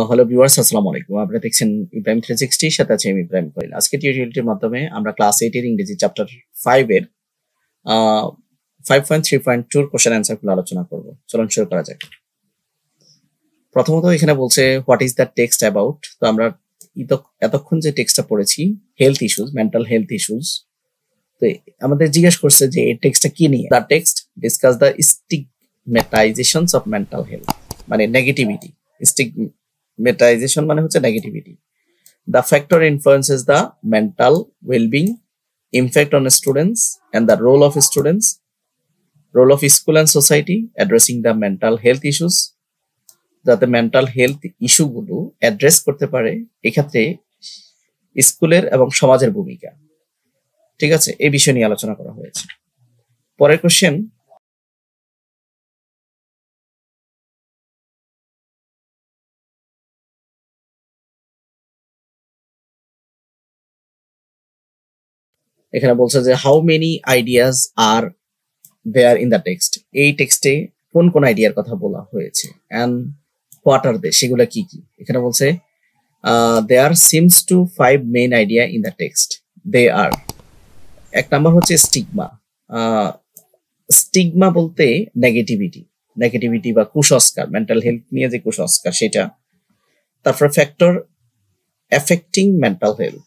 Hello viewers, আসসালামু আলাইকুম। আপনারা দেখছেন ইব্রাহিম 360, সাথে আছে আমি ইব্রাহিম কলিল। আজকে টিউটোরিয়ালটির মাধ্যমে আমরা ক্লাস 8 এর ইংরেজি চ্যাপ্টার 5 এর 5.3.2 এর কোশ্চেন অ্যান্সার গুলো আলোচনা করব। চলুন শুরু করা যাক। প্রথমত এখানে বলছে what is the text about. তো আমরা এতক্ষণ যে টেক্সটটা পড়েছি health issues, mental health issues, তো আমাদের জিজ্ঞেস করছে যে এই টেক্সটটা কি নিয়ে। The text discuss the stigmatizations of mental health, মানে নেগেটিভিটি। স্টিগমেটাইজেশন মানে হচ্ছে negativity. The factor influences the mental well-being, impact on students, and the role of students, role of school and society, addressing the mental health issues. যাতে mental health ইস্যুগুলো address করতে পারে, এক্ষেত্রে স্কুলের এবং সমাজের ভূমিকা। ঠিক আছে, এই বিষয় নিয়ে আলোচনা করা হয়েছে। পরের কোশ্চেন, এখানে বলছে যে how many ideas are there in the text. এই টেক্সটে কোন কোন আইডিয়ার কথা বলা হয়েছে, অ্যান্ড হোয়াট আর দে, সেগুলো কি কি। এখানে বলছে there seems to 5 main idea in the text. They are, এক নাম্বার হচ্ছে স্টিগমা। স্টিগমা বলতে নেগেটিভিটি বা কুসংস্কার, মেন্টাল হেলথ নিয়ে যে কুসংস্কার সেটা। তারপর ফ্যাক্টর এফেক্টিং মেন্টাল হেলথ,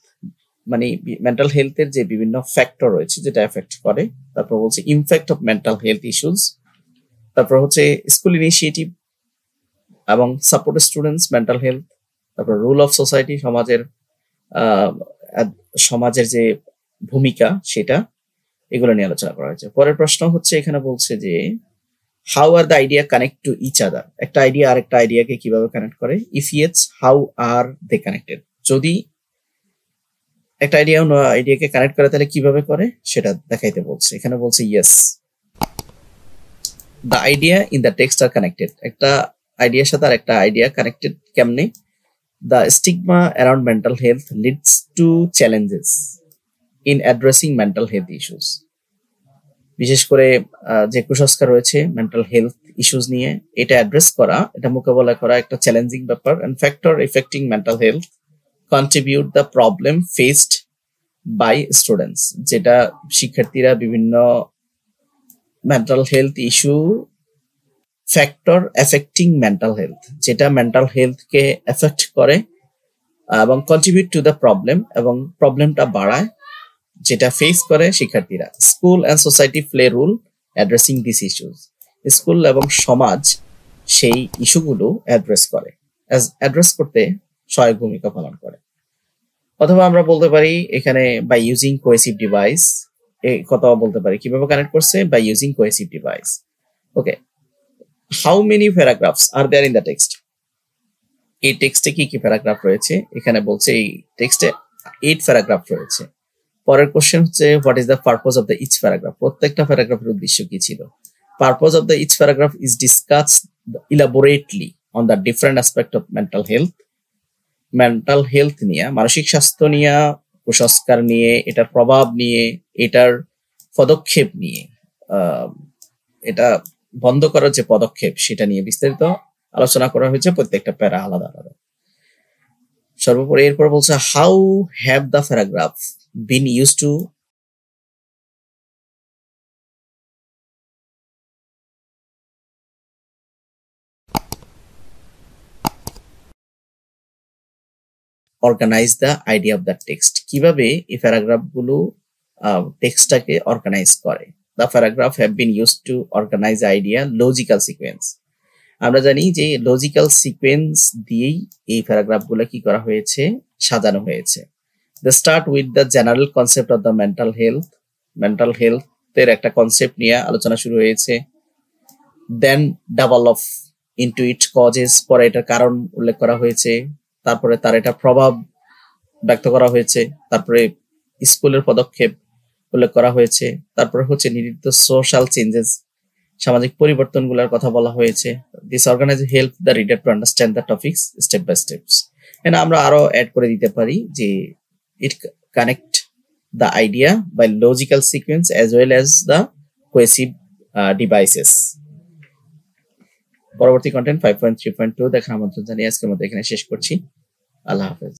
মানে মেন্টাল হেলথের যে বিভিন্ন ফ্যাক্টর রয়েছে যেটা এফেক্ট করে। তারপর বলছে impact of mental health issues. তারপর হচ্ছে স্কুল ইনিশিয়েটিভ এবং সাপোর্ট স্টুডেন্টস মেন্টাল হেলথ। তারপর রুল অফ সোসাইটি, সমাজের যে ভূমিকা সেটা, এগুলো নিয়ে আলোচনা করা হয়েছে। পরের প্রশ্ন হচ্ছে, এখানে বলছে যে how are the idea connect to each other. একটা আইডিয়া আরেকটা আইডিয়াকে কিভাবে কানেক্ট করে। If yes, how are they connected. যদি একটা আইডিয়া অন্য আইডিয়াকে কানেক্ট করে তাহলে কিভাবে করে সেটা দেখাইতে বলছে। এখানে বলছে yes, the idea in the text are connected. একটা আইডিয়ার সাথে আর একটা আইডিয়া কানেক্টেড কেমনে। The stigma around mental health leads to challenges in addressing mental health issues. বিশেষ করে যে কুসংস্কার রয়েছে মেন্টাল হেলথ ইস্যুস নিয়ে, এটা অ্যাড্রেস করা, এটা মোকাবেলা করা একটা চ্যালেঞ্জিং ব্যাপার। And factor affecting mental health contribute the problem faced by students, যেটা শিক্ষার্থীরা বিভিন্ন mental health issue, factor affecting mental health, যেটা মেন্টাল হেলথকে এফেক্ট করে এবং কন্ট্রিবিউট টু দ্য প্রবলেম, এবং প্রবলেমটা বাড়ায়, যেটা ফেস করে শিক্ষার্থীরা। School and society play role addressing this issues. School এবং সমাজ সেই ইস্যুগুলো অ্যাড্রেস করতে সহায়ক ভূমিকা পালন করে। অথবা আমরা বলতে পারি এখানে বাই ইউজিং কোহেসিভ ডিভাইস, এই কথাও বলতে পারি কিভাবে কানেক্ট করছে, by using cohesive device. Okay, how many paragraphs are there in the text. এই টেক্সটে কি কি প্যারাগ্রাফ রয়েছে। এখানে বলছে এই টেক্সটে 8 প্যারাগ্রাফ রয়েছে। পরের কোশ্চেন হচ্ছে what is the purpose of the each paragraph. প্রত্যেকটা প্যারাগ্রাফের উদ্দেশ্য কি ছিল। Purpose of the each paragraph is discuss elaborately on the different aspect of mental health. Mental health নিয়ে, মানসিক স্বাস্থ্য নিয়ে, কুসংস্কার নিয়ে, এটার প্রভাব নিয়ে, এটার পদক্ষেপ নিয়ে, এটা বন্ধ করার যে পদক্ষেপ সেটা নিয়ে বিস্তারিত আলোচনা করা হয়েছে, প্রত্যেকটা প্যারা আলাদা আলাদা। সর্বোপরি এরপর বলছে how have the paragraph been use to organise the idea of the text. কিভাবে এই প্যারাগ্রাফ গুলো টেক্সটটাকে অর্গানাইজ করে। The paragraph have been use to organise idea logical sequence. আমরা জানি যে লজিক্যাল সিকোয়েন্স দিয়েই এই প্যারাগ্রাফ গুলো কি করা হয়েছে, সাজানো হয়েছে। They start with the general concept of the mental হেলথের একটা কনসেপ্ট নিয়ে আলোচনা শুরু হয়েছে। Then develop into it causes, পরে এটার কারণ উল্লেখ করা হয়েছে। তারপরে তার এটা প্রভাব ব্যক্ত করা হয়েছে। তারপরে স্কুলের পদক্ষেপ উল্লেখ করা হয়েছে। তারপরে হচ্ছে নির্দিষ্ট সোশ্যাল চেঞ্জেস, সামাজিক পরিবর্তনগুলোর কথা বলা হয়েছে। This organize help the reader to understand the topics step by steps. And আমরা আরো অ্যাড করে দিতে পারি যে it connect the idea by logical sequence as well as the cohesive devices. পরবর্তী কন্টেন্ট 5.3.2 দেখার আমন্ত্রণ জানিয়ে আজকের মতো এখানে শেষ করছি। আল্লাহ হাফেজ।